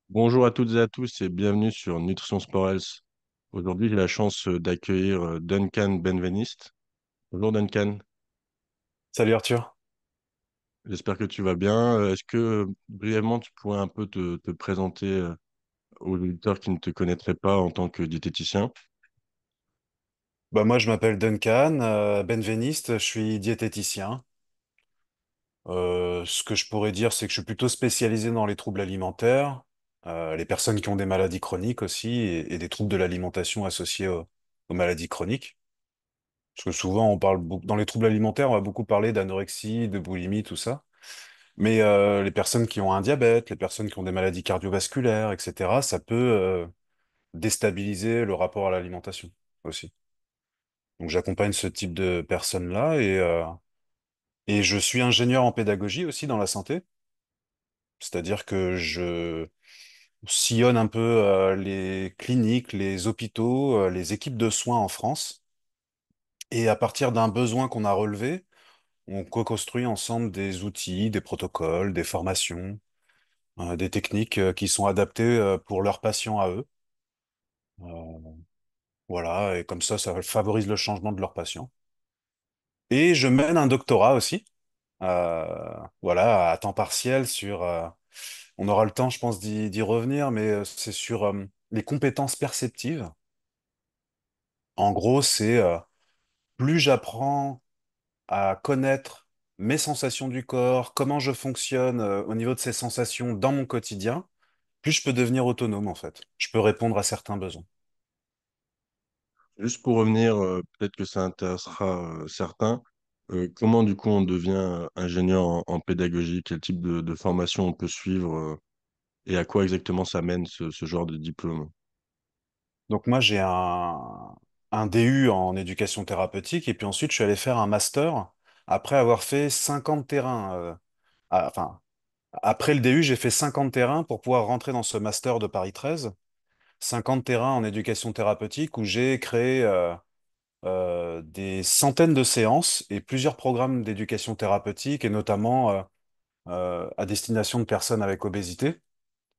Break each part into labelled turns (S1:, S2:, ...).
S1: Bonjour à toutes et à tous et bienvenue sur Nutrition Sport Health. Aujourd'hui, j'ai la chance d'accueillir Duncan Benveniste. Bonjour Duncan,
S2: Salut Arthur.
S1: j'espère que tu vas bien. Est-ce que brièvement tu pourrais un peu te présenter aux auditeurs qui ne te connaîtraient pas en tant que diététicien?
S2: Moi je m'appelle Duncan Benveniste, je suis diététicien. Ce que je pourrais dire, c'est que je suis plutôt spécialisé dans les troubles alimentaires, les personnes qui ont des maladies chroniques aussi et des troubles de l'alimentation associés aux maladies chroniques. Parce que souvent on parle dans les troubles alimentaires, on va beaucoup parler d'anorexie, de boulimie, tout ça. Mais les personnes qui ont un diabète, les personnes qui ont des maladies cardiovasculaires, etc., ça peut déstabiliser le rapport à l'alimentation aussi. Donc j'accompagne ce type de personnes-là et je suis ingénieur en pédagogie aussi dans la santé, c'est-à-dire que je sillonne un peu les cliniques, les hôpitaux, les équipes de soins en France. Et à partir d'un besoin qu'on a relevé, on co-construit ensemble des outils, des protocoles, des formations, des techniques qui sont adaptées pour leurs patients à eux. Euh, voilà, et comme ça favorise le changement de leurs patients. Et je mène un doctorat aussi voilà, à temps partiel sur, on aura le temps, je pense, d'y revenir, mais c'est sur les compétences perceptives. En gros, c'est plus j'apprends à connaître mes sensations du corps, comment je fonctionne au niveau de ces sensations dans mon quotidien, plus je peux devenir autonome, en fait. Je peux répondre à certains besoins.
S1: Juste pour revenir, peut-être que ça intéressera certains. Comment du coup on devient ingénieur en pédagogie? Quel type de formation on peut suivre et à quoi exactement ça mène ce genre de diplôme?
S2: Donc moi, j'ai un DU en éducation thérapeutique, et puis ensuite, je suis allé faire un master après avoir fait 50 terrains. Enfin, après le DU, j'ai fait 50 terrains pour pouvoir rentrer dans ce master de Paris 13. 50 terrains en éducation thérapeutique où j'ai créé des centaines de séances et plusieurs programmes d'éducation thérapeutique et notamment à destination de personnes avec obésité.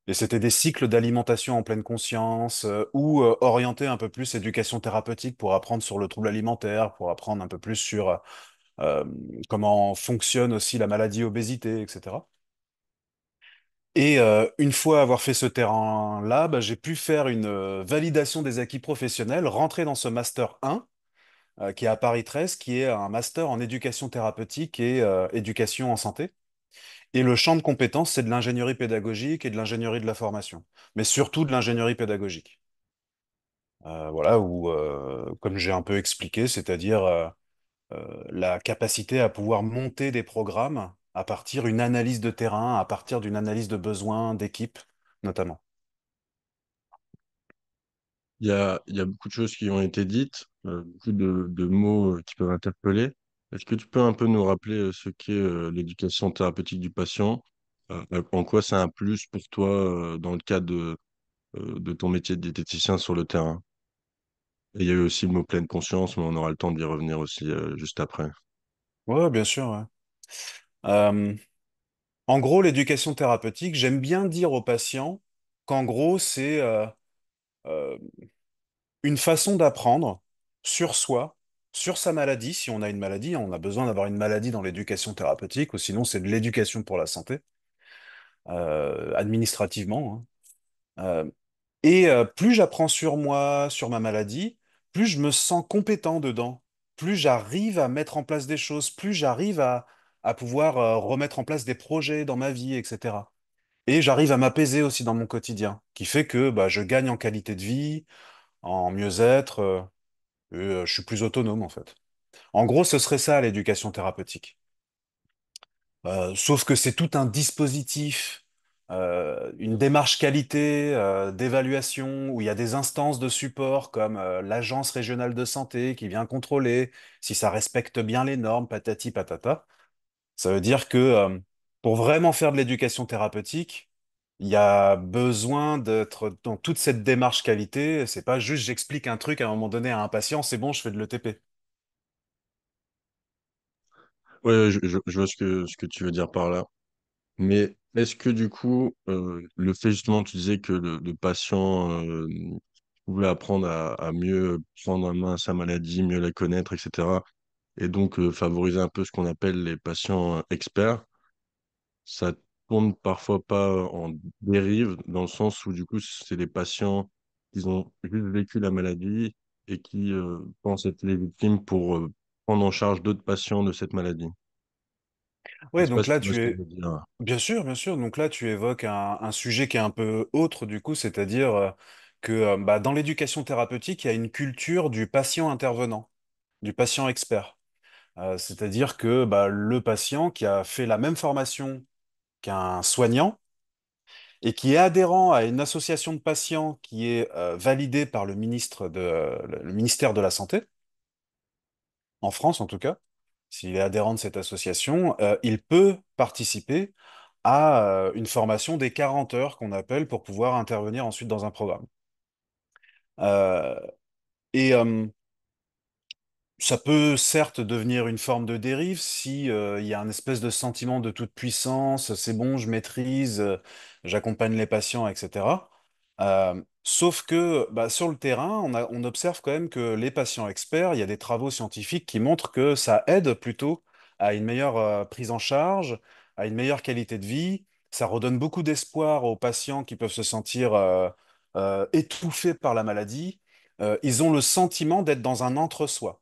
S2: Et c'était des cycles d'alimentation en pleine conscience ou orientés un peu plus éducation thérapeutique pour apprendre sur le trouble alimentaire, pour apprendre un peu plus sur euh, comment fonctionne aussi la maladie obésité, etc. Et une fois avoir fait ce terrain-là, j'ai pu faire une validation des acquis professionnels, rentrer dans ce master 1, qui est à Paris 13, qui est un master en éducation thérapeutique et éducation en santé. Et le champ de compétences, c'est de l'ingénierie pédagogique et de l'ingénierie de la formation, mais surtout de l'ingénierie pédagogique. Voilà, où, comme j'ai un peu expliqué, c'est-à-dire la capacité à pouvoir monter des programmes à partir d'une analyse de terrain, à partir d'une analyse de besoins d'équipe, notamment.
S1: Il y a beaucoup de choses qui ont été dites, beaucoup de mots qui peuvent interpeller. Est-ce que tu peux un peu nous rappeler ce qu'est l'éducation thérapeutique du patient? En quoi c'est un plus pour toi dans le cadre de ton métier de diététicien sur le terrain? Et il y a eu aussi le mot pleine conscience, mais on aura le temps d'y revenir aussi juste après.
S2: Ouais, bien sûr, ouais. Euh, En gros, l'éducation thérapeutique, j'aime bien dire aux patients qu'en gros, c'est euh, une façon d'apprendre sur soi, sur sa maladie. Si on a une maladie, on a besoin d'avoir une maladie dans l'éducation thérapeutique, ou sinon c'est de l'éducation pour la santé, administrativement, hein. Et plus j'apprends sur moi, sur ma maladie, plus je me sens compétent dedans, plus j'arrive à mettre en place des choses, plus j'arrive à pouvoir remettre en place des projets dans ma vie, etc. Et j'arrive à m'apaiser aussi dans mon quotidien, qui fait que je gagne en qualité de vie, en mieux-être, et je suis plus autonome en fait. En gros, ce serait ça l'éducation thérapeutique. Sauf que c'est tout un dispositif, une démarche qualité, d'évaluation, où il y a des instances de support comme l'Agence régionale de santé qui vient contrôler si ça respecte bien les normes, patati patata. Ça veut dire que pour vraiment faire de l'éducation thérapeutique, il y a besoin d'être dans toute cette démarche qualité. C'est pas juste j'explique un truc à un moment donné à un patient, c'est bon, je fais de l'ETP.
S1: Oui, je vois ce que tu veux dire par là. Mais est-ce que du coup, le fait justement, tu disais que le patient pouvait apprendre à mieux prendre en main sa maladie, mieux la connaître, etc., et donc favoriser un peu ce qu'on appelle les patients experts, ça tourne parfois pas en dérive, dans le sens où du coup, c'est des patients qui ont juste vécu la maladie et qui pensent être les victimes pour prendre en charge d'autres patients de cette maladie. Je
S2: Ouais,
S1: sais pas
S2: donc
S1: si
S2: là,
S1: tu vois ce que je veux dire.
S2: bien sûr, bien sûr. Donc là, tu évoques un sujet qui est un peu autre, du coup, c'est-à-dire que bah, dans l'éducation thérapeutique, il y a une culture du patient intervenant, du patient expert. C'est-à-dire que bah, le patient qui a fait la même formation qu'un soignant et qui est adhérent à une association de patients qui est validée par le ministère de la Santé, en France en tout cas, s'il est adhérent de cette association, il peut participer à une formation des 40 heures qu'on appelle pour pouvoir intervenir ensuite dans un programme. Euh, et Ça peut certes devenir une forme de dérive si il y a un espèce de sentiment de toute puissance, c'est bon, je maîtrise, j'accompagne les patients, etc. Sauf que bah, sur le terrain, on observe quand même que les patients experts, il y a des travaux scientifiques qui montrent que ça aide plutôt à une meilleure prise en charge, à une meilleure qualité de vie. Ça redonne beaucoup d'espoir aux patients qui peuvent se sentir étouffés par la maladie. Ils ont le sentiment d'être dans un entre-soi.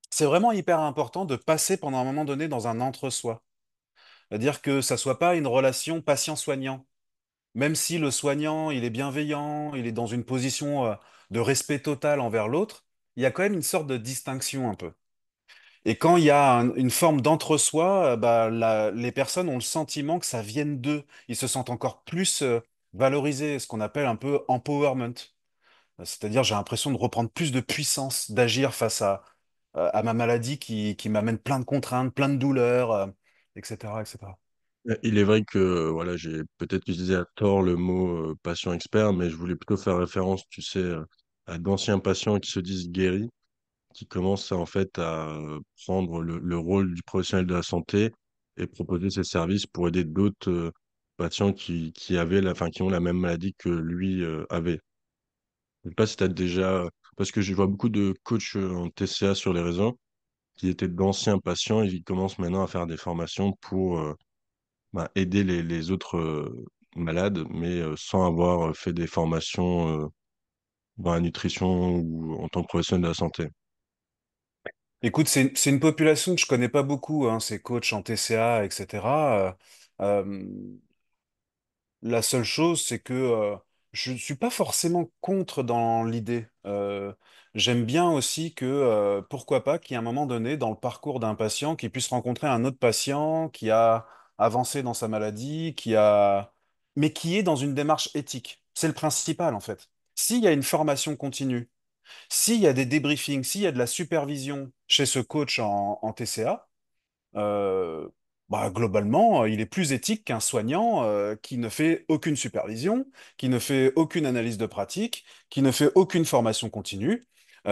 S2: C'est vraiment hyper important de passer pendant un moment donné dans un entre-soi. C'est-à-dire que ça soit pas une relation patient-soignant. Même si le soignant, il est bienveillant, il est dans une position de respect total envers l'autre, il y a quand même une sorte de distinction un peu. Et quand il y a une forme d'entre-soi, bah, les personnes ont le sentiment que ça vienne d'eux. Ils se sentent encore plus valorisés, ce qu'on appelle un peu empowerment. C'est-à-dire, j'ai l'impression de reprendre plus de puissance, d'agir face à ma maladie qui m'amène plein de contraintes, plein de douleurs, etc., etc.
S1: Il est vrai que voilà, j'ai peut-être utilisé à tort le mot patient expert, mais je voulais plutôt faire référence, tu sais, à d'anciens patients qui se disent guéris, qui commencent en fait à prendre le rôle du professionnel de la santé et proposer ses services pour aider d'autres patients qui avaient enfin, qui ont la même maladie que lui avait. Je sais pas si tu as déjà, parce que je vois beaucoup de coachs en TCA sur les réseaux qui étaient d'anciens patients et qui commencent maintenant à faire des formations pour aider les autres malades, mais sans avoir fait des formations dans la nutrition ou en tant que professionnel de la santé.
S2: Écoute, c'est une population que je connais pas beaucoup, hein, ces coachs en TCA, etc. La seule chose, c'est que je ne suis pas forcément contre dans l'idée. J'aime bien aussi que, pourquoi pas, qu'il y ait un moment donné dans le parcours d'un patient qui puisse rencontrer un autre patient qui a avancé dans sa maladie, mais qui est dans une démarche éthique. C'est le principal, en fait. S'il y a une formation continue, s'il y a des débriefings, s'il y a de la supervision chez ce coach en TCA, euh, bah, globalement, il est plus éthique qu'un soignant qui ne fait aucune supervision, qui ne fait aucune analyse de pratique, qui ne fait aucune formation continue,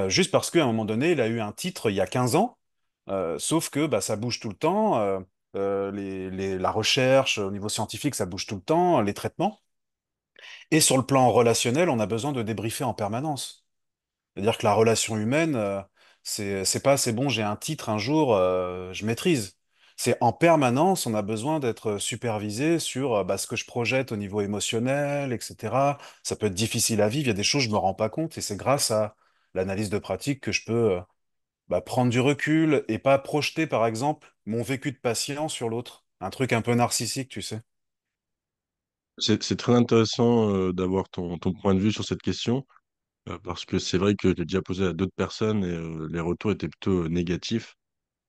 S2: juste parce qu'à un moment donné, il a eu un titre il y a 15 ans, sauf que bah, ça bouge tout le temps, la recherche au niveau scientifique, ça bouge tout le temps, les traitements. Et sur le plan relationnel, on a besoin de débriefer en permanence. C'est-à-dire que la relation humaine, c'est pas c'est bon, j'ai un titre un jour, je maîtrise. C'est en permanence, on a besoin d'être supervisé sur bah, ce que je projette au niveau émotionnel, etc. Ça peut être difficile à vivre, il y a des choses que je me rends pas compte et c'est grâce à l'analyse de pratique que je peux bah, prendre du recul et pas projeter, par exemple, mon vécu de patient sur l'autre. Un truc un peu narcissique, tu sais.
S1: C'est très intéressant d'avoir ton point de vue sur cette question, parce que c'est vrai que j'ai déjà posé à d'autres personnes et les retours étaient plutôt négatifs,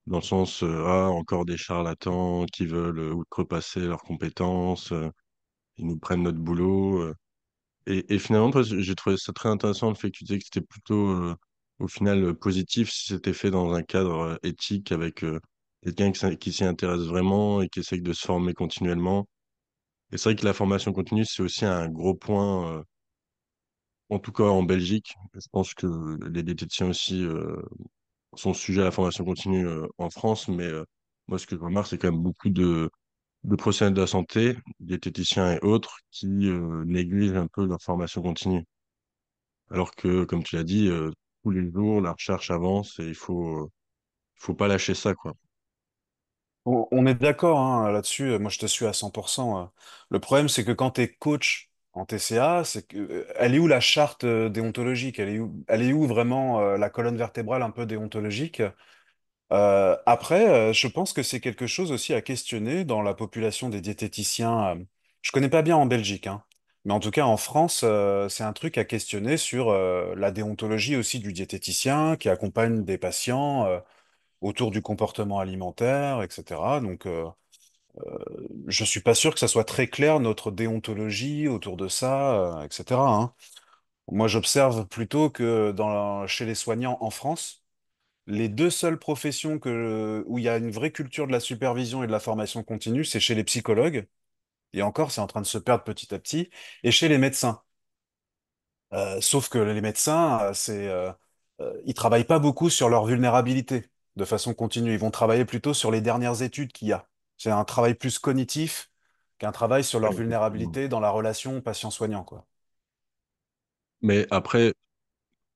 S1: dans le sens, ah, encore des charlatans qui veulent outrepasser leurs compétences, ils nous prennent notre boulot. Et finalement, toi, j'ai trouvé ça très intéressant le fait que tu disais que c'était plutôt, au final, positif si c'était fait dans un cadre éthique avec quelqu'un qui s'y intéresse vraiment et qui essaye de se former continuellement. Et c'est vrai que la formation continue, c'est aussi un gros point, en tout cas en Belgique. Je pense que les diététiciens aussi sont sujets à la formation continue en France, mais moi, ce que je remarque, c'est quand même beaucoup de professionnels de la santé, diététiciens et autres, qui négligent un peu leur formation continue. Alors que, comme tu l'as dit, tous les jours, la recherche avance et faut pas lâcher ça, quoi.
S2: On est d'accord hein, là-dessus, moi je te suis à 100%. Le problème, c'est que quand tu es coach en TCA, c'est que, elle est où la charte déontologique? Elle est où vraiment la colonne vertébrale un peu déontologique? Après, je pense que c'est quelque chose aussi à questionner dans la population des diététiciens. Je connais pas bien en Belgique, hein, mais en tout cas en France, c'est un truc à questionner sur la déontologie aussi du diététicien qui accompagne des patients autour du comportement alimentaire, etc. Donc, je suis pas sûr que ça soit très clair notre déontologie autour de ça, etc. hein. Moi, j'observe plutôt que chez les soignants en France, les deux seules professions où il y a une vraie culture de la supervision et de la formation continue, c'est chez les psychologues, et encore, c'est en train de se perdre petit à petit, et chez les médecins. Sauf que les médecins, ils travaillent pas beaucoup sur leur vulnérabilité de façon continue. Ils vont travailler plutôt sur les dernières études qu'il y a. C'est un travail plus cognitif qu'un travail sur leur
S1: Ouais, effectivement.
S2: vulnérabilité dans la relation patient-soignant, quoi.
S1: Mais après,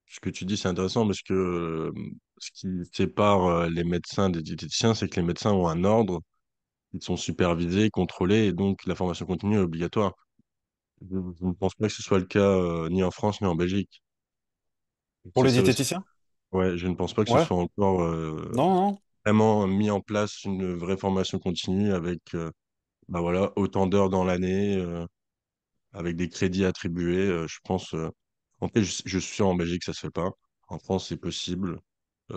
S1: ce que tu dis, c'est intéressant parce que ce qui sépare les médecins des diététiciens, c'est que les médecins ont un ordre, ils sont supervisés, contrôlés, et donc la formation continue est obligatoire. Je ne pense pas que ce soit le cas ni en France ni en Belgique.
S2: Pour
S1: C'est
S2: les
S1: ça aussi.
S2: diététiciens?
S1: Ouais, je ne pense pas que ce
S2: Ouais.
S1: soit encore
S2: Non, non.
S1: vraiment mis en place une vraie formation continue avec bah voilà, autant d'heures dans l'année, avec des crédits attribués. Je pense. En fait, je suis sûr en Belgique, ça se fait pas. En France, c'est possible.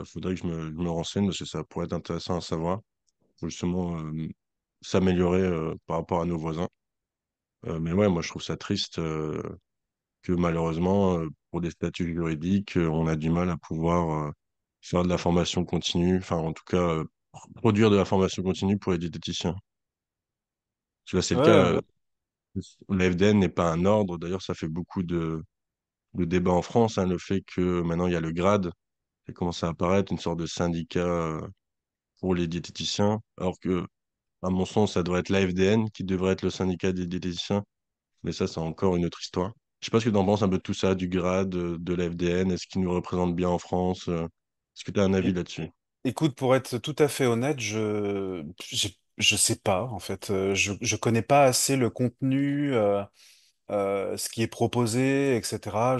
S1: Faudrait que je me renseigne parce que ça pourrait être intéressant à savoir. Faut justement s'améliorer par rapport à nos voisins. Mais ouais, moi, je trouve ça triste que malheureusement, pour des statuts juridiques, on a du mal à pouvoir faire de la formation continue, enfin, en tout cas, produire de la formation continue pour les diététiciens. Parce que là, c'est le cas.
S2: Ouais,
S1: La FDN n'est pas un ordre. D'ailleurs, ça fait beaucoup de débats en France, hein, le fait que maintenant, il y a le grade qui commence à apparaître, une sorte de syndicat pour les diététiciens, alors que, à mon sens, ça devrait être l'AFDN qui devrait être le syndicat des diététiciens. Mais ça, c'est encore une autre histoire. Je sais pas ce que tu en penses un peu de tout ça, du grade, de l'AFDN. Est-ce qu'il nous représente bien en France? Est-ce que tu as un avis
S2: ouais.
S1: là-dessus?
S2: Écoute, pour être tout à fait honnête, je sais pas en fait. Je connais pas assez le contenu, ce qui est proposé, etc.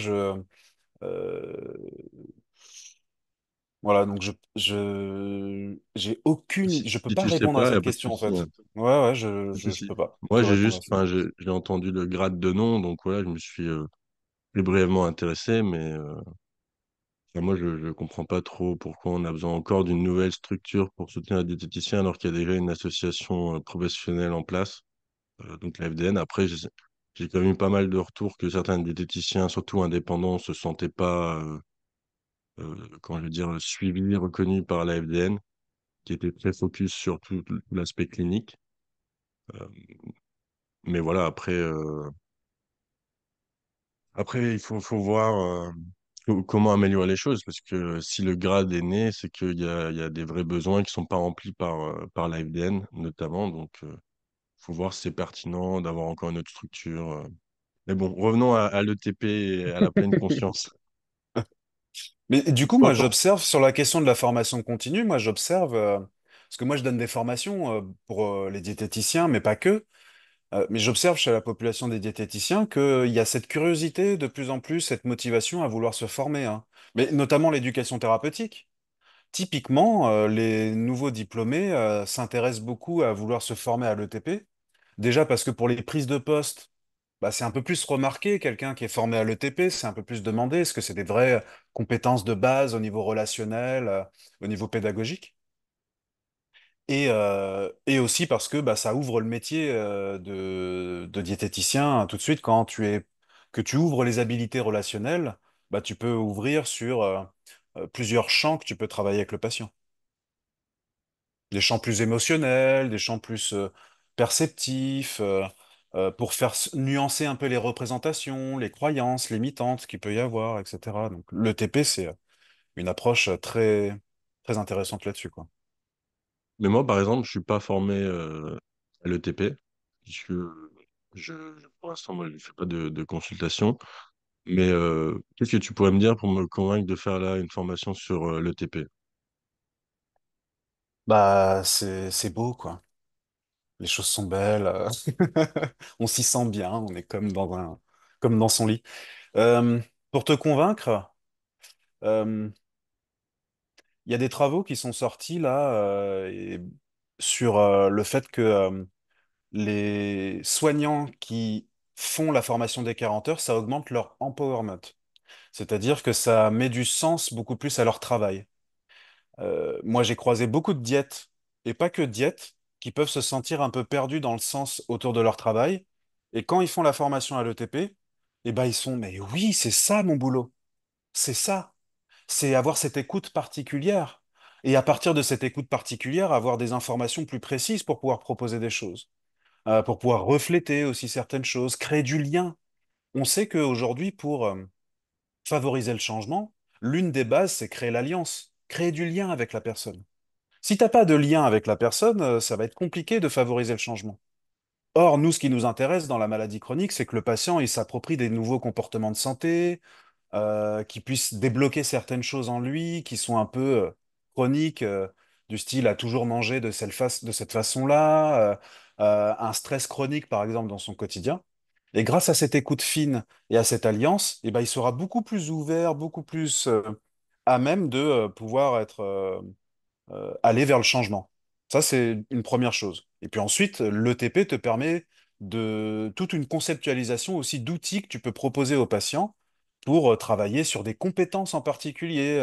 S2: Euh, voilà, donc j'ai je peux
S1: Si
S2: pas
S1: tu sais
S2: répondre à
S1: pas, il n'y
S2: cette
S1: a pas de
S2: question en
S1: souci, hein.
S2: fait. Ouais, ouais,
S1: Pas de
S2: je
S1: souci.
S2: peux pas
S1: Moi,
S2: te
S1: j'ai
S2: répondre à
S1: juste,
S2: ça.
S1: enfin, j'ai entendu le grade de nom, donc voilà, je me suis plus brièvement intéressé, mais enfin, moi, je ne comprends pas trop pourquoi on a besoin encore d'une nouvelle structure pour soutenir les diététiciens alors qu'il y a déjà une association professionnelle en place, donc la FDN. Après, j'ai quand même eu pas mal de retours que certains diététiciens, surtout indépendants, se sentaient pas, comment je veux dire, suivis, reconnus par la FDN, qui était très focus sur tout l'aspect clinique. Euh, mais voilà, après, faut voir comment améliorer les choses, parce que si le grade est né, c'est qu'il y a des vrais besoins qui sont pas remplis par la FDN, notamment. Donc, faut voir si c'est pertinent d'avoir encore une autre structure. Mais bon, revenons à l'ETP et à la pleine conscience.
S2: Mais du coup,
S1: Toi,
S2: moi, j'observe sur la question de la formation continue, moi, j'observe, parce que moi, je donne des formations pour les diététiciens, mais pas que. Mais j'observe chez la population des diététiciens qu'il y a cette curiosité de plus en plus, cette motivation à vouloir se former, hein. Mais notamment l'éducation thérapeutique. Typiquement, les nouveaux diplômés s'intéressent beaucoup à vouloir se former à l'ETP. Déjà parce que pour les prises de poste, bah, c'est un peu plus remarqué, quelqu'un qui est formé à l'ETP, c'est un peu plus demandé. Est-ce que c'est des vraies compétences de base au niveau relationnel, au niveau pédagogique? Et aussi parce que bah, ça ouvre le métier de diététicien tout de suite que tu ouvres les habilités relationnelles, bah, tu peux ouvrir sur plusieurs champs que tu peux travailler avec le patient. Des champs plus émotionnels, des champs plus perceptifs, pour nuancer un peu les représentations, les croyances limitantes qu'il peut y avoir, etc. Donc l'ETP, c'est une approche très, très intéressante là-dessus, quoi.
S1: mais moi, par exemple, je suis pas formé à l'ETP, puisque pour l'instant, moi, je ne fais pas de consultation. Mais qu'est-ce que tu pourrais me dire pour me convaincre de faire là une formation sur l'ETP?
S2: Bah, c'est beau, quoi. Les choses sont belles. On s'y sent bien. On est comme dans son lit. Euh, pour te convaincre, euh, il y a des travaux qui sont sortis là sur le fait que les soignants qui font la formation des 40 heures, ça augmente leur empowerment. C'est-à-dire que ça met du sens beaucoup plus à leur travail. Moi, j'ai croisé beaucoup de diètes, et pas que de diètes, qui peuvent se sentir un peu perdus dans le sens autour de leur travail. Et quand ils font la formation à l'ETP, eh ben, ils sont, mais oui, c'est ça mon boulot. C'est ça. C'est avoir cette écoute particulière. Et à partir de cette écoute particulière, avoir des informations plus précises pour pouvoir proposer des choses, pour pouvoir refléter aussi certaines choses, créer du lien. On sait qu'aujourd'hui, pour favoriser le changement, l'une des bases, c'est créer l'alliance, créer du lien avec la personne. Si t'as pas de lien avec la personne, ça va être compliqué de favoriser le changement. Or, nous, ce qui nous intéresse dans la maladie chronique, c'est que le patient, il s'approprie des nouveaux comportements de santé, qu'il puisse débloquer certaines choses en lui qui sont un peu chroniques, du style à toujours manger de cette façon-là, un stress chronique, par exemple, dans son quotidien. Et grâce à cette écoute fine et à cette alliance, eh ben, il sera beaucoup plus ouvert, beaucoup plus à même de pouvoir être aller vers le changement. Ça, c'est une première chose. Et puis ensuite, l'ETP te permet de toute une conceptualisation aussi d'outils que tu peux proposer au patient pour travailler sur des compétences en particulier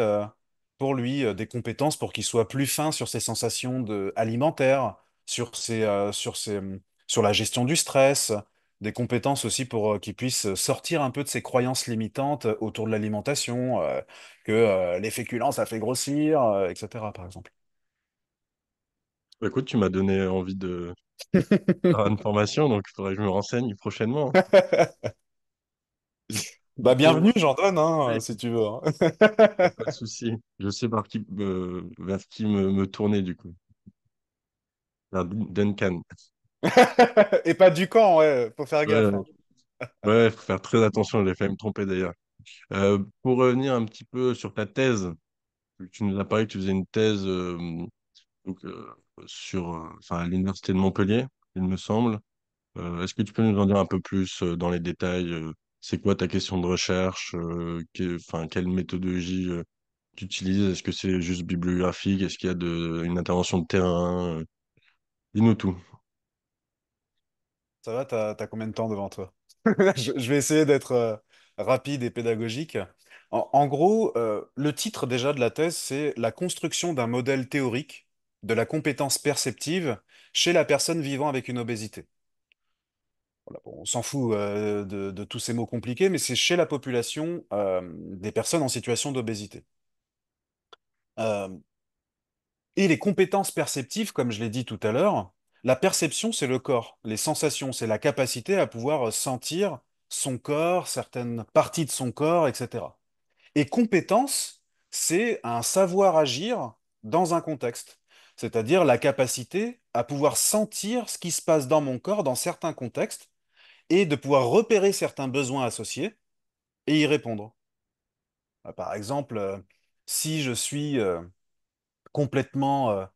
S2: pour lui, des compétences pour qu'il soit plus fin sur ses sensations alimentaires, sur la gestion du stress, des compétences aussi pour qu'il puisse sortir un peu de ses croyances limitantes autour de l'alimentation, que les féculents, ça fait grossir, etc., par exemple.
S1: Bah, écoute, tu m'as donné envie de faire une formation, donc il faudrait que je me renseigne prochainement.
S2: Bah
S1: Pour...
S2: bienvenue, j'en donne, hein,
S1: Oui,
S2: si tu veux, hein.
S1: pas de souci. Je sais vers qui me tourner du coup. Vers Duncan.
S2: Et pas du camp, ouais, faut faire
S1: Ouais,
S2: gaffe, hein.
S1: ouais, faut faire très attention, j'ai failli me tromper d'ailleurs. Pour revenir un petit peu sur ta thèse, tu nous as parlé que tu faisais une thèse donc, enfin, à l'université de Montpellier, il me semble. Est-ce que tu peux nous en dire un peu plus dans les détails? C'est quoi ta question de recherche? Enfin, quelle méthodologie tu utilises? Est-ce que c'est juste bibliographique? Est-ce qu'il y a une intervention de terrain? Dis-nous tout.
S2: Ça va, t'as combien de temps devant toi? Je vais essayer d'être rapide et pédagogique. En gros, le titre déjà de la thèse, c'est la construction d'un modèle théorique de la compétence perceptive chez la personne vivant avec une obésité. Voilà, bon, on s'en fout de tous ces mots compliqués, mais c'est chez la population des personnes en situation d'obésité. Euh, Et les compétences perceptives, comme je l'ai dit tout à l'heure, la perception, c'est le corps. Les sensations, c'est la capacité à pouvoir sentir son corps, certaines parties de son corps, etc. Et compétence, c'est un savoir agir dans un contexte. C'est-à-dire la capacité à pouvoir sentir ce qui se passe dans mon corps dans certains contextes et de pouvoir repérer certains besoins associés et y répondre. Par exemple, si je suis complètement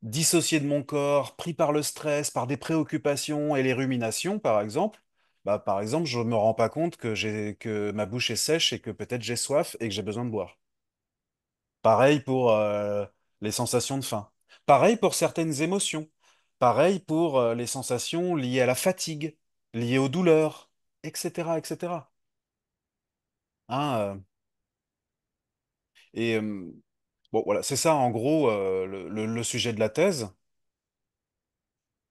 S2: dissocié de mon corps, pris par le stress, par des préoccupations et les ruminations, par exemple, bah, par exemple, je ne me rends pas compte que ma bouche est sèche et que peut-être j'ai soif et que j'ai besoin de boire. Pareil pour les sensations de faim. Pareil pour certaines émotions. Pareil pour les sensations liées à la fatigue, liées aux douleurs, etc., etc. Hein, et bon, voilà, c'est ça en gros le sujet de la thèse.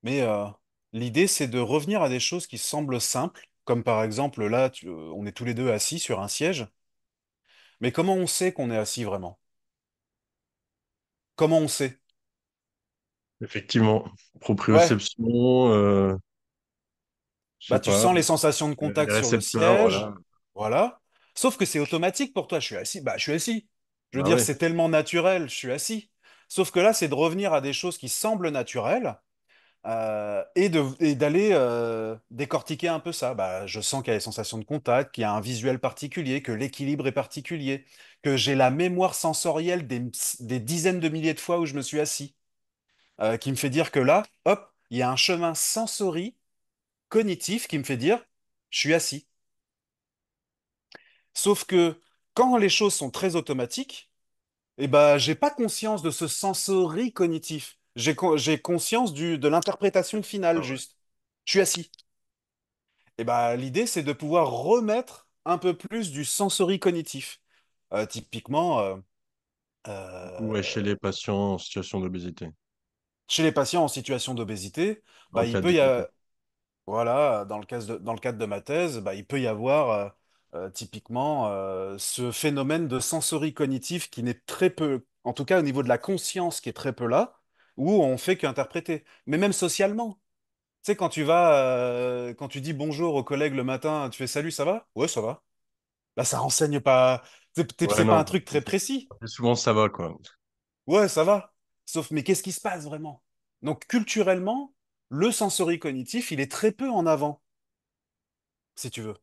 S2: Mais l'idée, c'est de revenir à des choses qui semblent simples, comme par exemple, là, on est tous les deux assis sur un siège, mais comment on sait qu'on est assis vraiment? Comment on sait?
S1: Effectivement,
S2: Ouais,
S1: proprioception, je
S2: bah
S1: sais
S2: tu
S1: pas,
S2: sens les sensations de
S1: les
S2: contact sur le
S1: récepteurs,
S2: siège,
S1: voilà.
S2: voilà. Sauf que c'est automatique pour toi, je suis assis, bah je suis assis. Je veux
S1: Bah
S2: dire,
S1: oui.
S2: c'est tellement naturel, je suis assis. Sauf que là, c'est de revenir à des choses qui semblent naturelles, et d'aller décortiquer un peu ça. Bah, je sens qu'il y a les sensations de contact, qu'il y a un visuel particulier, que l'équilibre est particulier, que j'ai la mémoire sensorielle des dizaines de milliers de fois où je me suis assis, qui me fait dire que là, hop, il y a un chemin sensori cognitif qui me fait dire, je suis assis. Sauf que quand les choses sont très automatiques, eh ben, j'ai pas conscience de ce sensori cognitif. J'ai conscience de l'interprétation finale,
S1: Ah ouais.
S2: juste. Je suis assis. Et ben, l'idée, c'est de pouvoir remettre un peu plus du sensori cognitif. Typiquement,
S1: Ouais, chez les
S2: euh,
S1: patients en situation d'obésité,
S2: chez les patients en situation d'obésité,
S1: dans
S2: bah,
S1: le cadre des contacts.
S2: voilà, dans le cadre de ma thèse, bah, il peut y avoir typiquement ce phénomène de sensorie cognitive qui n'est très peu, en tout cas au niveau de la conscience qui est très peu là, où on fait qu'interpréter. Mais même socialement, tu sais, quand tu dis bonjour aux collègues le matin, tu fais salut, ça va? Ouais, ça va. Là, ça renseigne pas,
S1: Ouais,
S2: c'est pas un
S1: non.
S2: truc très précis.
S1: Souvent, ça va, quoi.
S2: Ouais, ça va. Sauf, mais qu'est-ce qui se passe vraiment? Donc, culturellement, le sensory cognitif, il est très peu en avant, si tu veux.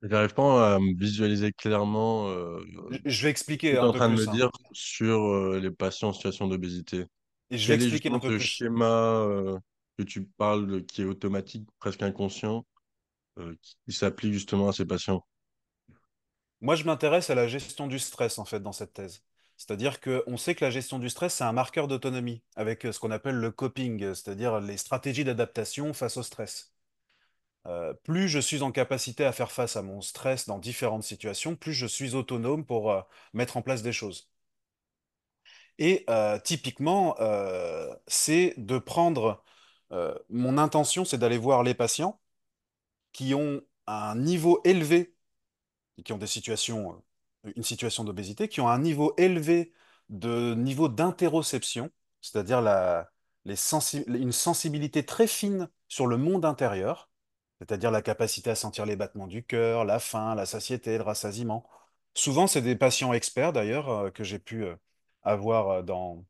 S1: J'arrive pas à me visualiser clairement
S2: Je vais
S1: ce que
S2: expliquer
S1: tu es
S2: un
S1: en
S2: peu
S1: train de me
S2: plus, hein.
S1: dire sur les patients en situation d'obésité.
S2: Et je vais
S1: Quel est
S2: expliquer un
S1: justement
S2: peu
S1: ce
S2: plus.
S1: schéma que tu parles, qui est automatique, presque inconscient, qui s'applique justement à ces patients?
S2: Moi, je m'intéresse à la gestion du stress, en fait, dans cette thèse. C'est-à-dire qu'on sait que la gestion du stress, c'est un marqueur d'autonomie, avec ce qu'on appelle le coping, c'est-à-dire les stratégies d'adaptation face au stress. Plus je suis en capacité à faire face à mon stress dans différentes situations, plus je suis autonome pour mettre en place des choses. Et typiquement, c'est de prendre, mon intention, c'est d'aller voir les patients qui ont un niveau élevé, qui ont une situation d'obésité, qui ont un niveau élevé de niveau d'interoception, c'est-à-dire une sensibilité très fine sur le monde intérieur, c'est-à-dire la capacité à sentir les battements du cœur, la faim, la satiété, le rassasiement. Souvent, c'est des patients experts d'ailleurs que j'ai pu avoir dans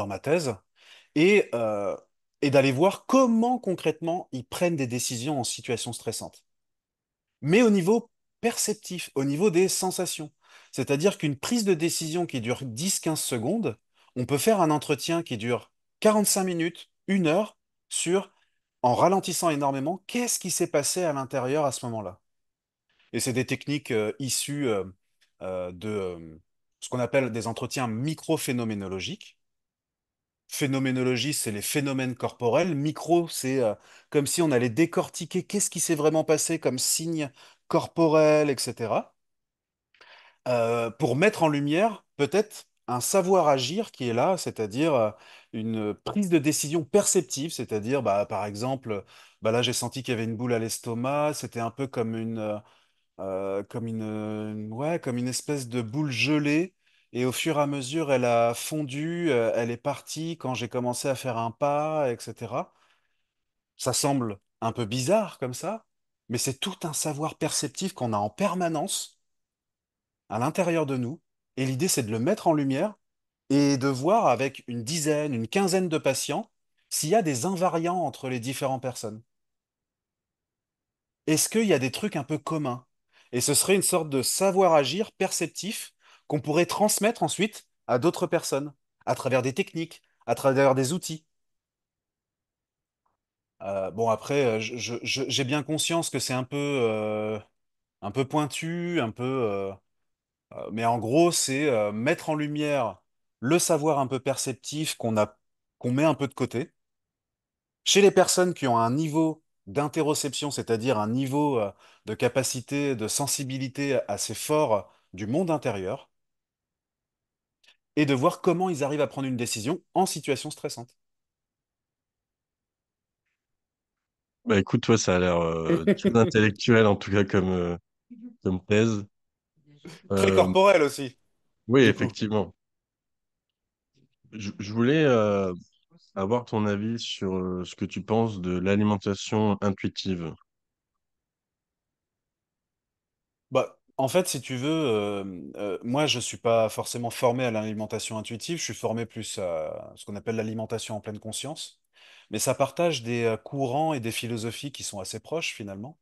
S2: ma thèse, et, euh, et d'aller voir comment concrètement ils prennent des décisions en situation stressante, mais au niveau perceptif, au niveau des sensations. C'est-à-dire qu'une prise de décision qui dure 10-15 secondes, on peut faire un entretien qui dure 45 minutes, 1 heure, sur, en ralentissant énormément, qu'est-ce qui s'est passé à l'intérieur à ce moment-là. Et c'est des techniques issues de ce qu'on appelle des entretiens microphénoménologiques. Phénoménologie, c'est les phénomènes corporels. Micro, c'est comme si on allait décortiquer qu'est-ce qui s'est vraiment passé comme signe corporel, etc. Pour mettre en lumière peut-être un savoir-agir qui est là, c'est-à-dire une prise de décision perceptive, c'est-à-dire, bah, par exemple, bah, là j'ai senti qu'il y avait une boule à l'estomac, c'était un peu comme une espèce de boule gelée. Et au fur et à mesure, elle a fondu, elle est partie quand j'ai commencé à faire un pas, etc. Ça semble un peu bizarre comme ça, mais c'est tout un savoir perceptif qu'on a en permanence à l'intérieur de nous. Et l'idée, c'est de le mettre en lumière et de voir avec une dizaine, une quinzaine de patients s'il y a des invariants entre les différentes personnes. Est-ce qu'il y a des trucs un peu communs? Et ce serait une sorte de savoir-agir perceptif qu'on pourrait transmettre ensuite à d'autres personnes, à travers des techniques, à travers des outils. Bon, après, j'ai bien conscience que c'est un peu pointu, mais en gros, c'est mettre en lumière le savoir un peu perceptif qu'on met un peu de côté. Chez les personnes qui ont un niveau d'interoception, c'est-à-dire un niveau de capacité, de sensibilité assez fort du monde intérieur, et de voir comment ils arrivent à prendre une décision en situation stressante.
S1: Bah écoute, toi, ça a l'air très intellectuel, en tout cas, comme thèse.
S2: Très
S1: Euh,
S2: corporel aussi,
S1: oui,
S2: du coup.
S1: effectivement. Je voulais avoir ton avis sur ce que tu penses de l'alimentation intuitive.
S2: Bah, En fait, si tu veux, moi, je suis pas forcément formé à l'alimentation intuitive, je suis formé plus à ce qu'on appelle l'alimentation en pleine conscience. Mais ça partage des courants et des philosophies qui sont assez proches finalement.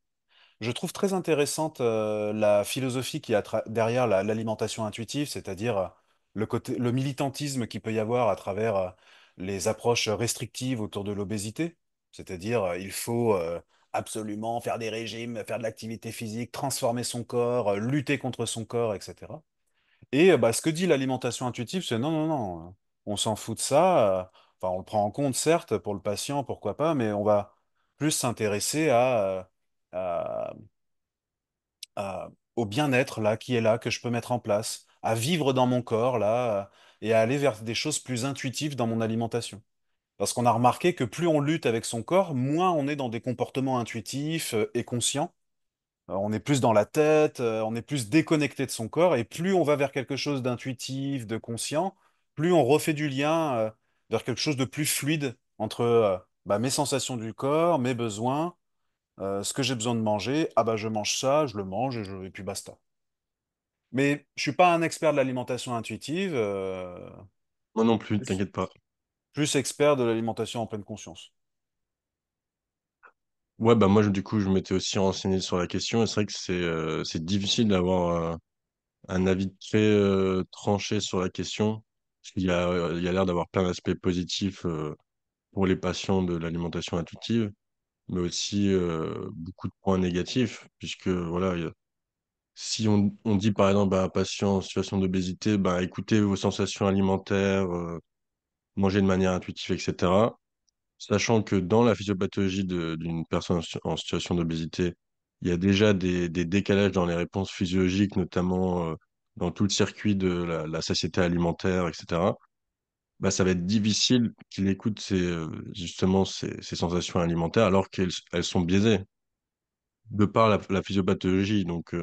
S2: Je trouve très intéressante la philosophie qui a derrière l'alimentation intuitive, c'est-à-dire le côté, le militantisme qu'il peut y avoir à travers les approches restrictives autour de l'obésité, c'est-à-dire il faut absolument faire des régimes, faire de l'activité physique, transformer son corps, lutter contre son corps, etc. Et bah, ce que dit l'alimentation intuitive, c'est non, non, non, on s'en fout de ça. Enfin, on le prend en compte, certes, pour le patient, pourquoi pas, mais on va plus s'intéresser à au bien-être là qui est là que je peux mettre en place, à vivre dans mon corps là et à aller vers des choses plus intuitives dans mon alimentation. Parce qu'on a remarqué que plus on lutte avec son corps, moins on est dans des comportements intuitifs et conscients. On est plus dans la tête, on est plus déconnecté de son corps et plus on va vers quelque chose d'intuitif, de conscient, plus on refait du lien vers quelque chose de plus fluide entre bah, mes sensations du corps, mes besoins, ce que j'ai besoin de manger, ah bah je mange ça, je le mange et puis basta. Mais je suis pas un expert de l'alimentation intuitive,
S1: Moi non plus,
S2: plus,
S1: t'inquiète pas.
S2: plus expert de l'alimentation en pleine conscience.
S1: Ouais, bah moi, du coup, je m'étais aussi renseigné sur la question et c'est vrai que c'est difficile d'avoir un avis très tranché sur la question parce il y a l'air d'avoir plein d'aspects positifs pour les patients de l'alimentation intuitive, mais aussi beaucoup de points négatifs puisque voilà, si on dit par exemple à un patient en situation d'obésité, bah, écoutez vos sensations alimentaires, mangez de manière intuitive, etc. Sachant que dans la physiopathologie d'une personne en situation d'obésité, il y a déjà des décalages dans les réponses physiologiques, notamment dans tout le circuit de la satiété alimentaire, etc. Bah, ça va être difficile qu'il écoute justement ces sensations alimentaires alors qu'elles sont biaisées de par la physiopathologie. Donc,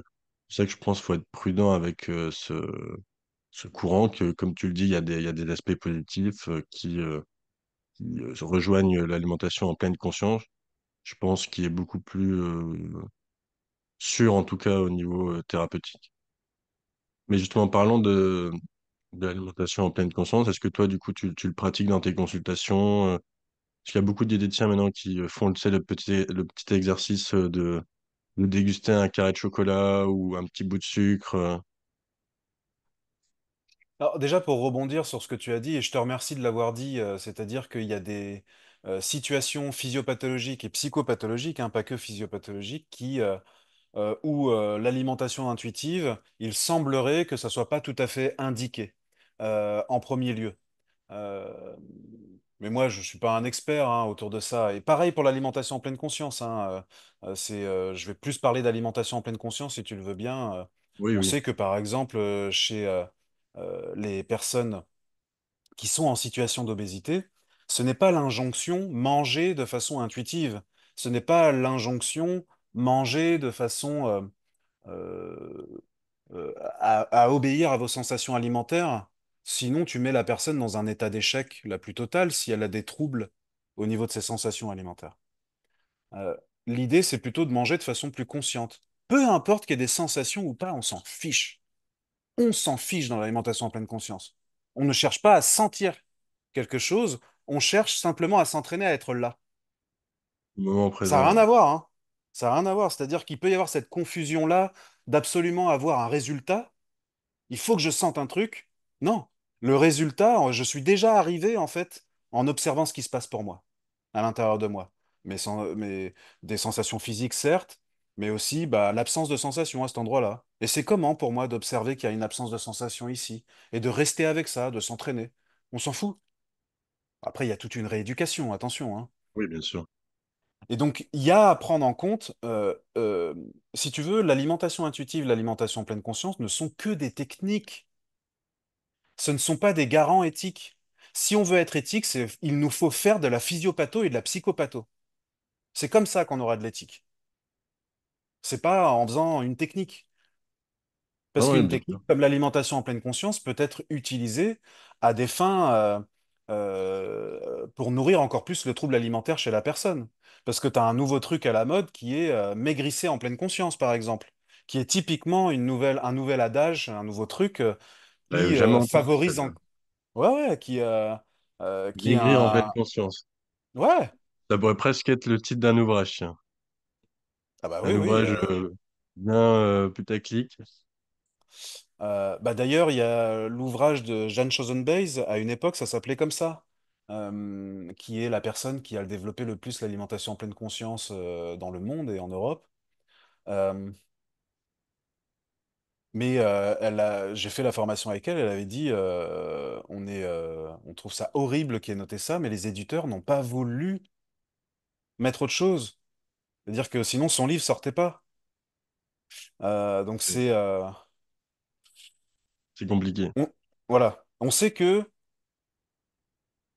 S1: c'est ça que je pense qu'il faut être prudent avec ce courant, que, comme tu le dis, il y a des aspects positifs qui rejoignent l'alimentation en pleine conscience. Je pense qu'il est beaucoup plus sûr, en tout cas au niveau thérapeutique. Mais justement, parlant de l'alimentation en pleine conscience, est-ce que toi, du coup, tu le pratiques dans tes consultations? Parce qu'il y a beaucoup de diététiciens maintenant qui font, tu sais, le petit exercice de déguster un carré de chocolat ou un petit bout de sucre.
S2: Alors déjà pour rebondir sur ce que tu as dit, et je te remercie de l'avoir dit, c'est-à-dire qu'il y a des situations physiopathologiques et psychopathologiques, hein, pas que physiopathologiques, où l'alimentation intuitive, il semblerait que ça soit pas tout à fait indiqué en premier lieu. Euh, mais moi, je suis pas un expert hein, autour de ça. Et pareil pour l'alimentation en pleine conscience. Hein, je vais plus parler d'alimentation en pleine conscience si tu le veux bien.
S1: Oui,
S2: On
S1: oui.
S2: sait que par exemple, chez les personnes qui sont en situation d'obésité, ce n'est pas l'injonction manger de façon intuitive. Ce n'est pas l'injonction manger de façon euh, à obéir à vos sensations alimentaires. Sinon, tu mets la personne dans un état d'échec la plus totale si elle a des troubles au niveau de ses sensations alimentaires. Euh, L'idée, c'est plutôt de manger de façon plus consciente. Peu importe qu'il y ait des sensations ou pas, on s'en fiche. On s'en fiche dans l'alimentation en pleine conscience. On ne cherche pas à sentir quelque chose, on cherche simplement à s'entraîner à être là.
S1: Au moment
S2: Ça n'a
S1: présent.
S2: rien à voir, hein. Ça n'a rien à voir. C'est-à-dire qu'il peut y avoir cette confusion-là d'absolument avoir un résultat. Il faut que je sente un truc. Non. Le résultat, je suis déjà arrivé, en fait, en observant ce qui se passe pour moi, à l'intérieur de moi. Des sensations physiques, certes, mais aussi bah, l'absence de sensations à cet endroit-là. Et c'est comment pour moi d'observer qu'il y a une absence de sensations ici et de rester avec ça, de s'entraîner. On s'en fout. Après, il y a toute une rééducation, attention, hein.
S1: Oui, bien sûr.
S2: Et donc, il y a à prendre en compte, si tu veux, l'alimentation intuitive, l'alimentation en pleine conscience ne sont que des techniques. Ce ne sont pas des garants éthiques. Si on veut être éthique, il nous faut faire de la physiopatho et de la psychopatho. C'est comme ça qu'on aura de l'éthique. C'est pas en faisant une technique. Parce
S1: Non, oui,
S2: qu'une
S1: bien
S2: technique
S1: sûr.
S2: comme l'alimentation en pleine conscience peut être utilisée à des fins pour nourrir encore plus le trouble alimentaire chez la personne. Parce que tu as un nouveau truc à la mode qui est maigrissez en pleine conscience, par exemple. qui est typiquement un nouvel adage, un nouveau truc
S1: J'avais
S2: qui
S1: jamais entendu
S2: favorise
S1: celle-là.
S2: en... Ouais, ouais, qui est
S1: Maigrir en
S2: un...
S1: pleine conscience.
S2: Ouais,
S1: Ça pourrait presque être le titre d'un ouvrage, tiens.
S2: ah bah
S1: Un
S2: oui, oui.
S1: ouvrage bien putaclic.
S2: Bah d'ailleurs, il y a l'ouvrage de Jan Chosenbase, à une époque, ça s'appelait comme ça, qui est la personne qui a développé le plus l'alimentation en pleine conscience dans le monde et en Europe. Euh, j'ai fait la formation avec elle, elle avait dit, on trouve ça horrible qu'il ait noté ça, mais les éditeurs n'ont pas voulu mettre autre chose. C'est-à-dire que sinon son livre sortait pas. Donc
S1: C'est compliqué.
S2: on, voilà. On sait que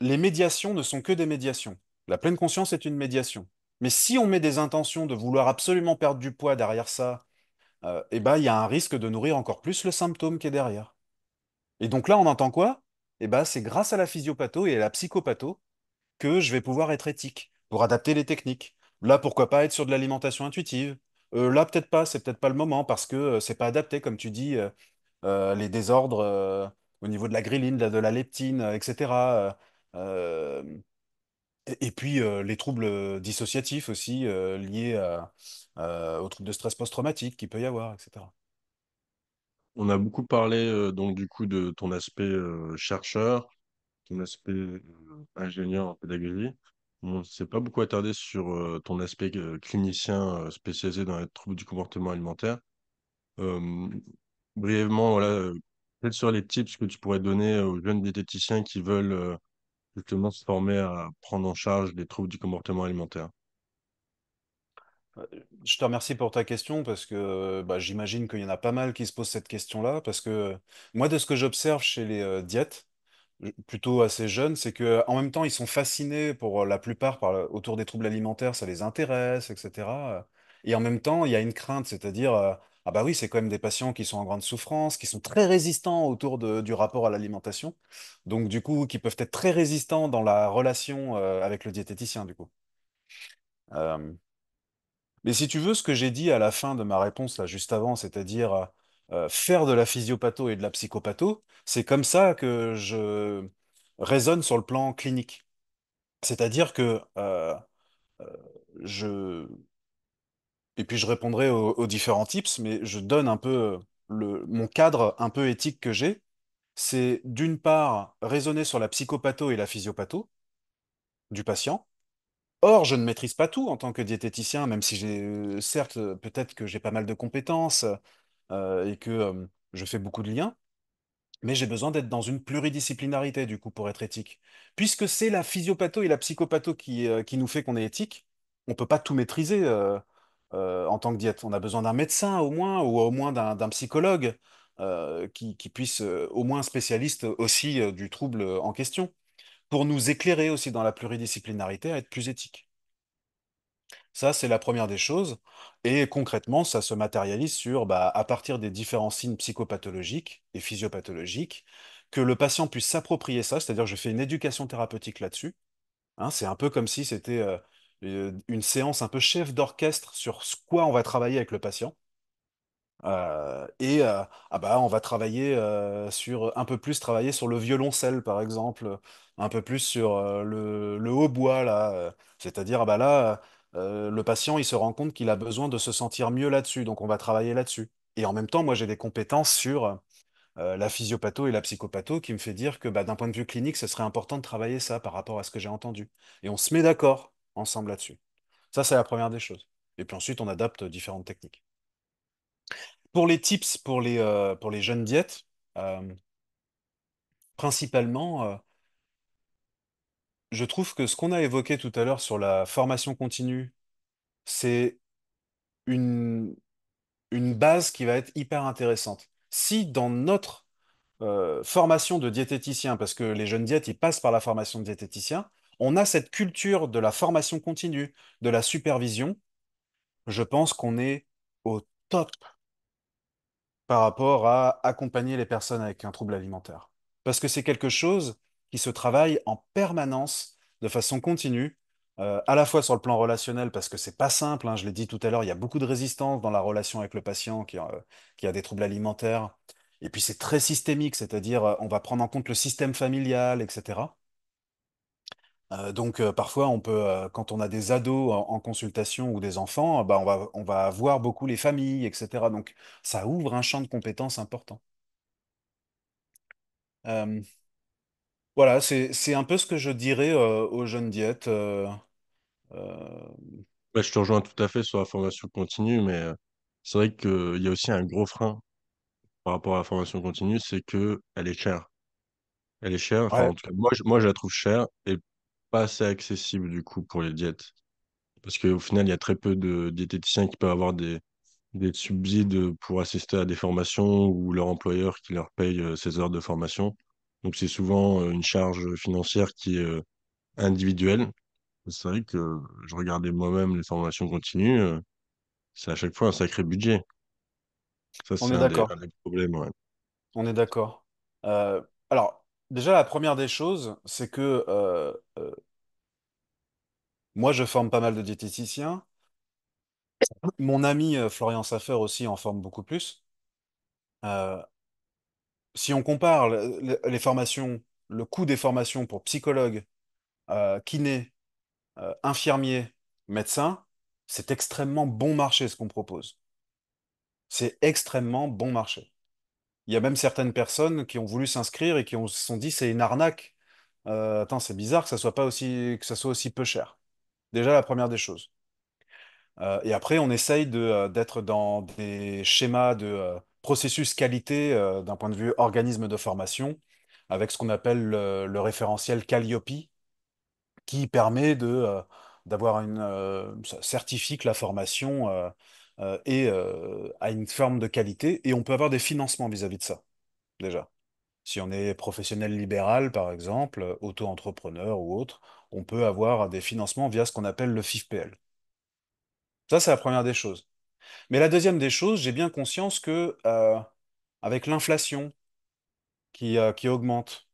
S2: les médiations ne sont que des médiations. La pleine conscience est une médiation. Mais si on met des intentions de vouloir absolument perdre du poids derrière ça, eh ben, il y a un risque de nourrir encore plus le symptôme qui est derrière. Et donc là, on entend quoi? Eh ben, c'est grâce à la physiopatho et à la psychopatho que je vais pouvoir être éthique pour adapter les techniques. Là, pourquoi pas être sur de l'alimentation intuitive? Là, peut-être pas, c'est peut-être pas le moment parce que c'est pas adapté, comme tu dis, les désordres au niveau de la ghréline, de la leptine, etc. Et puis les troubles dissociatifs aussi liés aux troubles de stress post-traumatique qu'il peut y avoir, etc.
S1: On a beaucoup parlé donc du coup de ton aspect chercheur, ton aspect ingénieur en pédagogie. On ne s'est pas beaucoup attardé sur ton aspect clinicien spécialisé dans les troubles du comportement alimentaire. Euh, Brièvement, voilà, quels seraient les tips que tu pourrais donner aux jeunes diététiciens qui veulent justement se former à prendre en charge les troubles du comportement alimentaire?
S2: Euh, Je te remercie pour ta question parce que bah, j'imagine qu'il y en a pas mal qui se posent cette question-là parce que moi, de ce que j'observe chez les diètes, plutôt assez jeunes, c'est que en même temps, ils sont fascinés pour la plupart autour des troubles alimentaires, ça les intéresse, etc. Et en même temps, il y a une crainte, c'est-à-dire, ah bah oui, c'est quand même des patients qui sont en grande souffrance, qui sont très résistants autour du rapport à l'alimentation, donc du coup, qui peuvent être très résistants dans la relation avec le diététicien, du coup. Euh, mais si tu veux, ce que j'ai dit à la fin de ma réponse, là, juste avant, c'est-à-dire faire de la physiopatho et de la psychopatho, c'est comme ça que je raisonne sur le plan clinique. C'est-à-dire que je... Et puis je répondrai aux différents tips, mais je donne un peu mon cadre un peu éthique que j'ai. C'est d'une part raisonner sur la psychopatho et la physiopatho du patient. Or, je ne maîtrise pas tout en tant que diététicien, même si certes, peut-être que j'ai pas mal de compétences et que je fais beaucoup de liens, mais j'ai besoin d'être dans une pluridisciplinarité, du coup, pour être éthique. Puisque c'est la physiopatho et la psychopatho qui nous fait qu'on est éthique, on peut pas tout maîtriser en tant que diète. On a besoin d'un médecin au moins, ou au moins d'un psychologue qui puisse, au moins spécialiste aussi du trouble en question, pour nous éclairer aussi dans la pluridisciplinarité à être plus éthique. Ça, c'est la première des choses. Et concrètement, ça se matérialise sur, bah, à partir des différents signes psychopathologiques et physiopathologiques, que le patient puisse s'approprier ça, c'est-à-dire je fais une éducation thérapeutique là-dessus. Hein, c'est un peu comme si c'était une séance un peu chef d'orchestre sur quoi on va travailler avec le patient. Ah bah, on va travailler sur un peu plus travailler sur le violoncelle par exemple, un peu plus sur le hautbois là, c'est-à-dire ah bah là le patient il se rend compte qu'il a besoin de se sentir mieux là-dessus, donc on va travailler là-dessus. Et en même temps, moi j'ai des compétences sur la physiopatho et la psychopatho qui me fait dire que bah, d'un point de vue clinique, ce serait important de travailler ça par rapport à ce que j'ai entendu. Et on se met d'accord ensemble là-dessus. Ça, c'est la première des choses. Et puis ensuite, on adapte différentes techniques. Pour les tips pour les jeunes diètes, euh, principalement, je trouve que ce qu'on a évoqué tout à l'heure sur la formation continue, c'est une, une base qui va être hyper intéressante. Si dans notre formation de diététicien, parce que les jeunes diètes, ils passent par la formation de diététicien, on a cette culture de la formation continue, de la supervision, je pense qu'on est au top par rapport à accompagner les personnes avec un trouble alimentaire. Parce que c'est quelque chose qui se travaille en permanence, de façon continue. à la fois sur le plan relationnel, parce que c'est pas simple, hein, je l'ai dit tout à l'heure, il y a beaucoup de résistance dans la relation avec le patient qui a des troubles alimentaires. Et puis c'est très systémique, c'est-à-dire on va prendre en compte le système familial, etc. Donc parfois on peut, quand on a des ados en consultation ou des enfants, bah, on va voir beaucoup les familles, etc. Donc ça ouvre un champ de compétences important. Euh, voilà, c'est un peu ce que je dirais aux jeunes diètes. Euh,
S1: Ouais, je te rejoins tout à fait sur la formation continue, mais c'est vrai qu'il y a aussi un gros frein par rapport à la formation continue, c'est que elle est chère. Elle est chère, enfin
S2: ouais,
S1: en tout cas, moi je la trouve chère et pas assez accessible du coup pour les diètes. Parce qu'au final, il y a très peu de diététiciens qui peuvent avoir des subsides pour assister à des formations ou leur employeur qui leur paye ces heures de formation. Donc c'est souvent une charge financière qui est individuelle. C'est vrai que je regardais moi-même les formations continues, c'est à chaque fois un sacré budget. Ça,
S2: on
S1: c'est
S2: est d'accord.
S1: un des problèmes, ouais.
S2: On est d'accord. Alors, déjà, la première des choses, c'est que moi, je forme pas mal de diététiciens. Mon ami Florian Saffer aussi en forme beaucoup plus. Euh, si on compare les formations, le coût des formations pour psychologue, kiné, infirmier, médecin, c'est extrêmement bon marché ce qu'on propose. C'est extrêmement bon marché. Il y a même certaines personnes qui ont voulu s'inscrire et se sont dit c'est une arnaque. Attends, c'est bizarre que ça soit aussi peu cher. Déjà la première des choses. Et après, on essaye d'être dans des schémas de processus qualité d'un point de vue organisme de formation, avec ce qu'on appelle le référentiel Calliope, qui permet d'avoir ça certifie que la formation a une forme de qualité, et on peut avoir des financements vis-à-vis de ça, déjà. Si on est professionnel libéral, par exemple, auto-entrepreneur ou autre, on peut avoir des financements via ce qu'on appelle le FIFPL. Ça, c'est la première des choses. Mais la deuxième des choses, j'ai bien conscience que avec l'inflation qui augmente,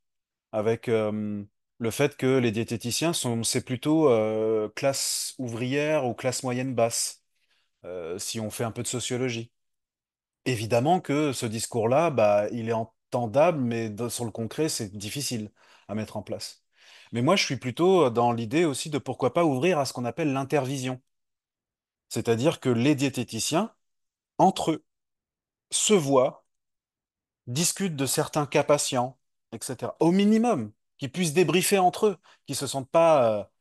S2: avec le fait que les diététiciens c'est plutôt classe ouvrière ou classe moyenne basse, si on fait un peu de sociologie. Évidemment que ce discours-là, bah, il est entendable, mais sur le concret, c'est difficile à mettre en place. Mais moi, je suis plutôt dans l'idée aussi de pourquoi pas ouvrir à ce qu'on appelle l'intervision. C'est-à-dire que les diététiciens, entre eux, se voient, discutent de certains cas patients, etc. Au minimum, qu'ils puissent débriefer entre eux, qu'ils se sentent pas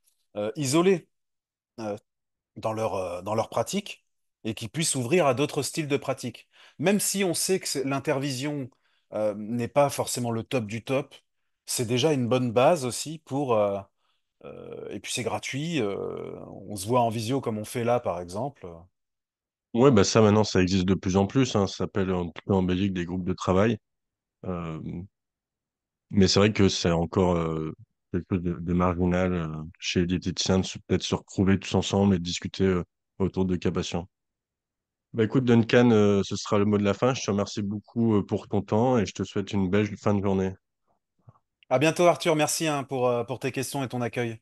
S2: isolés euh, dans leur pratique et qu'ils puissent s'ouvrir à d'autres styles de pratique. Même si on sait que l'intervision n'est pas forcément le top du top, c'est déjà une bonne base aussi et puis c'est gratuit, on se voit en visio comme on fait là, par exemple.
S1: Ouais, bah ça maintenant, ça existe de plus en plus, hein. Ça s'appelle un petit peu en Belgique des groupes de travail. Euh, mais c'est vrai que c'est encore quelque chose de marginal chez les diététiciens de peut-être se retrouver tous ensemble et de discuter autour de cas patients. Bah écoute, Duncan, ce sera le mot de la fin. Je te remercie beaucoup pour ton temps et je te souhaite une belle fin de journée.
S2: À bientôt, Arthur. Merci hein, pour tes questions et ton accueil.